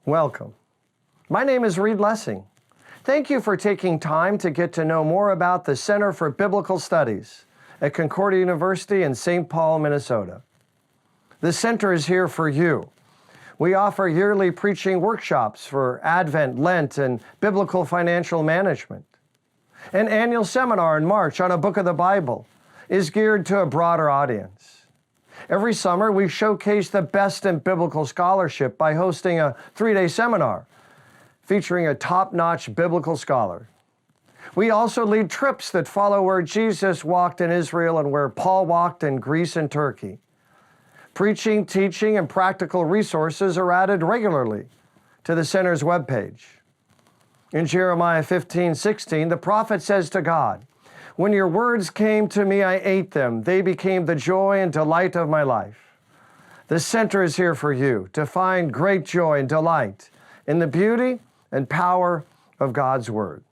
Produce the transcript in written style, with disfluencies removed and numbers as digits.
Welcome. My name is Reed Lessing. Thank you for taking time to get to know more about the Center for Biblical Studies at Concordia University in St. Paul, Minnesota. The center is here for you. We offer yearly preaching workshops for Advent, Lent, and biblical financial management. An annual seminar in March on a book of the Bible is geared to a broader audience. Every summer, we showcase the best in biblical scholarship by hosting a 3-day seminar featuring a top-notch biblical scholar. We also lead trips that follow where Jesus walked in Israel and where Paul walked in Greece and Turkey. Preaching, teaching, and practical resources are added regularly to the center's webpage. In Jeremiah 15:16, the prophet says to God, "When your words came to me, I ate them. They became the joy and delight of my life." The center is here for you to find great joy and delight in the beauty and power of God's Word.